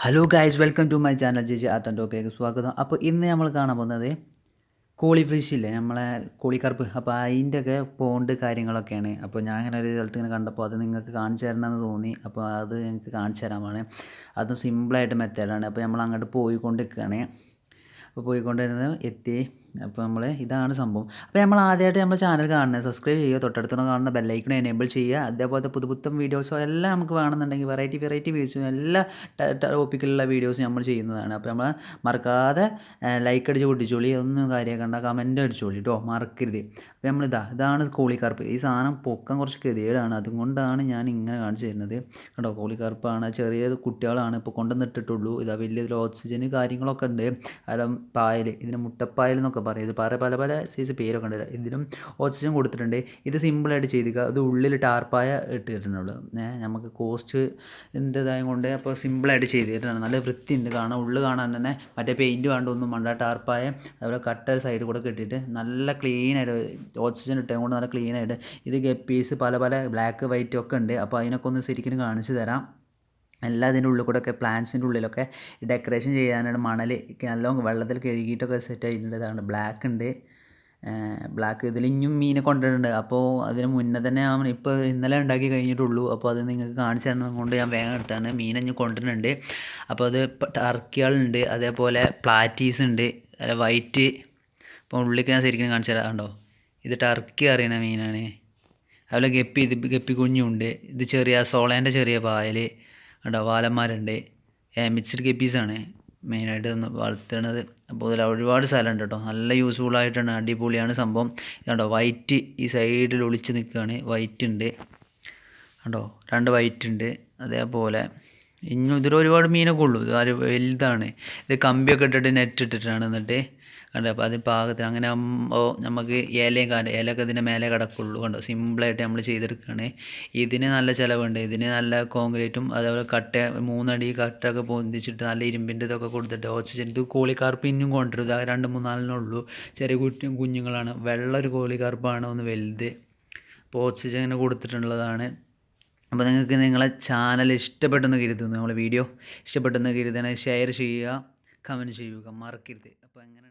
Hello guys, welcome to my channel GG art and ടോക്കിലേക്ക് സ്വാഗതം. അപ്പോൾ ഇന്ന് നമ്മൾ കാണാൻ പോകുന്നത് കോളി ഫിഷ് ഇല്ലേ, നമ്മളെ കോളിക്കറുപ്പ്. അപ്പോൾ അതിൻ്റെയൊക്കെ പോണ്ട് കാര്യങ്ങളൊക്കെയാണ്. അപ്പോൾ ഞാൻ ഇങ്ങനെ ഒരു സ്ഥലത്ത് ഇങ്ങനെ കണ്ടപ്പോൾ അത് നിങ്ങൾക്ക് കാണിച്ചു തരണമെന്ന് തോന്നി. അപ്പോൾ അത് നിങ്ങൾക്ക് കാണിച്ചു തരാമാണ്. അതും സിമ്പിളായിട്ട് മെത്തേഡാണ്. അപ്പോൾ നമ്മൾ അങ്ങോട്ട് പോയിക്കൊണ്ടിരിക്കുകയാണ്. അപ്പോൾ പോയിക്കൊണ്ടിരുന്നത് എത്തി. അപ്പോൾ ഇതാണ് സംഭവം. അപ്പോൾ നമ്മൾ ആദ്യമായിട്ട് നമ്മുടെ ചാനൽ കാണുന്നത് സബ്സ്ക്രൈബ് ചെയ്യുക, തൊട്ടടുത്തുള്ള കാണുന്ന ബെല്ലൈക്കൺ എനേബിൾ ചെയ്യുക. അതേപോലത്തെ പുതുപുത്തൻ വീഡിയോസോ എല്ലാം നമുക്ക് വേണമെന്നുണ്ടെങ്കിൽ വെറൈറ്റി വീഡിയോസും എല്ലാ ടോപ്പിക്കിലുള്ള വീഡിയോസ് നമ്മൾ ചെയ്യുന്നതാണ്. അപ്പോൾ നമ്മൾ മറക്കാതെ ലൈക്ക് അടിച്ച് പൊട്ടിച്ചോളി, ഒന്നും കാര്യമാക്കണ്ട, കമൻറ്റ് അടിച്ചോളി കേട്ടോ, മറക്കരുത്. അപ്പോൾ ഇതാണ് കോളിക്കാർപ്പ്. ഈ സാധനം പൊക്കാൻ കുറച്ച് ഗതികേടാണ്, അതുകൊണ്ടാണ് ഞാൻ ഇങ്ങനെ കാണിച്ചു തരുന്നത് കേട്ടോ. കോളിക്കാർപ്പാണ്, ചെറിയ കുട്ടികളാണ് ഇപ്പോൾ കൊണ്ടുവന്നിട്ടിട്ടുള്ളൂ. വലിയ ഓക്സിജന് കാര്യങ്ങളൊക്കെ ഉണ്ട്. അല്ല പായൽ, ഇതിന് മുട്ടപ്പായൽ എന്നൊക്കെ പറയും. ഇത് പല സൈസ് പേരൊക്കെ ഉണ്ട്. ഇതിനും ഓക്സിജൻ കൊടുത്തിട്ടുണ്ട്. ഇത് സിമ്പിളായിട്ട് ചെയ്തിരിക്കുക. ഇത് ഉള്ളിൽ ടാർപ്പായ ഇട്ടിട്ടുള്ളൂ. നമുക്ക് കോസ്റ്റിൻ്റെതായ കൊണ്ട് അപ്പോൾ സിമ്പിളായിട്ട് ചെയ്തിട്ടാണ്. നല്ല വൃത്തിയുണ്ട് കാണാൻ, ഉള്ളിൽ കാണാൻ തന്നെ. മറ്റേ പെയിൻറ്റ് വേണ്ടൊന്നും വേണ്ട, ടാർപ്പായ അതുപോലെ കട്ട സൈഡിൽ കൂടെ കെട്ടിയിട്ട് നല്ല ക്ലീനായിട്ട് ഓക്സിജൻ ഇട്ടത് കൊണ്ട് നല്ല ക്ലീനായിട്ട്. ഇത് ഗപ്പീസ് പല ബ്ലാക്ക് വൈറ്റ് ഒക്കെ ഉണ്ട്. അപ്പോൾ അതിനൊക്കെ ഒന്ന് ശരിക്കും കാണിച്ചു തരാം. എല്ലാം ഇതിൻ്റെ ഉള്ളിൽ കൂടെ ഒക്കെ പ്ലാന്റ്സിൻ്റെ ഉള്ളിലൊക്കെ ഡെക്കറേഷൻ ചെയ്യാനാണ്. മണൽ നല്ലോണം വെള്ളത്തിൽ കഴുകിയിട്ടൊക്കെ സെറ്റ് ആയിട്ടുണ്ട്. ഇതാണ് ബ്ലാക്ക് ഉണ്ട്, ബ്ലാക്ക്. ഇതിൽ ഇനിയും മീനെ കൊണ്ടുവരുന്നുണ്ട്. അപ്പോൾ അതിന് മുന്നേ തന്നെ ഇപ്പോൾ ഇന്നലെ ഉണ്ടാക്കി കഴിഞ്ഞിട്ടുള്ളൂ. അപ്പോൾ അത് നിങ്ങൾക്ക് കാണിച്ചു തരണം കൊണ്ട് ഞാൻ വേഗം എടുത്താണ്. മീനെ ഇനി കൊണ്ടുവരുന്നുണ്ട്. അപ്പോൾ അത് ടർക്കികളുണ്ട്, അതേപോലെ പ്ലാറ്റീസ് ഉണ്ട്, അല്ല വൈറ്റ്. അപ്പോൾ ഉള്ളിലേക്ക് ഞാൻ ശരിക്കും കാണിച്ചു തരാം. കണ്ടോ, ഇത് ടർക്കി അറിയണ മീനാണ്. അതുപോലെ ഗപ്പി കുഞ്ഞുണ്ട്. ഇത് ചെറിയ സോളേൻ്റെ ചെറിയ പായൽ കണ്ടോ, വാലന്മാരുണ്ട്. മിക്സ്ഡ് ഗപ്പീസാണ് മെയിനായിട്ട് ഒന്ന് വളർത്തുന്നത്. അപ്പോൾ അതിൽ ഒരുപാട് സ്ഥലമുണ്ട് കേട്ടോ. നല്ല യൂസ്ഫുൾ ആയിട്ടാണ്, അടിപൊളിയാണ് സംഭവം. കണ്ടോ, വൈറ്റ് ഈ സൈഡിൽ ഒളിച്ച് നിൽക്കുകയാണ്. വൈറ്റ് ഉണ്ട് കണ്ടോ, 2 വൈറ്റ് ഉണ്ട്. അതേപോലെ ഇന്നും ഇതിൽ ഒരുപാട് മീനൊക്കെ ഉള്ളൂ. ഇത് വലുതാണ്. ഇത് കമ്പിയൊക്കെ ഇട്ടിട്ട് നെറ്റ് ഇട്ടിട്ടാണ്. എന്നിട്ട് കണ്ടോ, അപ്പോൾ അതിന് പാകത്തിന് അങ്ങനെ ആകുമ്പോൾ നമുക്ക് ഇലയൊക്കെ ഇതിൻ്റെ മേലെ കിടക്കുള്ളൂ. കണ്ടോ, സിമ്പിളായിട്ട് നമ്മൾ ചെയ്തെടുക്കുകയാണ്. ഇതിന് നല്ല ചിലവുണ്ട്. ഇതിന് നല്ല കോൺക്രീറ്റും അതേപോലെ 3 അടി കട്ടൊക്കെ പൊന്തിച്ചിട്ട് നല്ല ഇരുമ്പിൻ്റെ ഇതൊക്കെ കൊടുത്തിട്ട് ഓക്സിജൻ. ഇത് കോളിക്കാർപ്പ് ഇനിയും കൊണ്ടുവരും. ഇത് 2, 3, 4 ഉള്ളൂ. ചെറിയ കുഞ്ഞുങ്ങളാണ്. ഒരു കോളിക്കാർപ്പാണ്, ഒന്ന് വലുത്. അപ്പോൾ ഓക്സിജൻ ഇങ്ങനെ കൊടുത്തിട്ടുള്ളതാണ്. അപ്പോൾ നിങ്ങൾക്ക് നിങ്ങളെ ചാനൽ ഇഷ്ടപ്പെട്ടെന്ന് കരുതുന്നു. നമ്മളെ വീഡിയോ ഇഷ്ടപ്പെട്ടെന്ന് കരുതുന്നത് ഷെയർ ചെയ്യുക, കമൻറ്റ് ചെയ്യുക, മറക്കരുത്. അപ്പോൾ അങ്ങനെ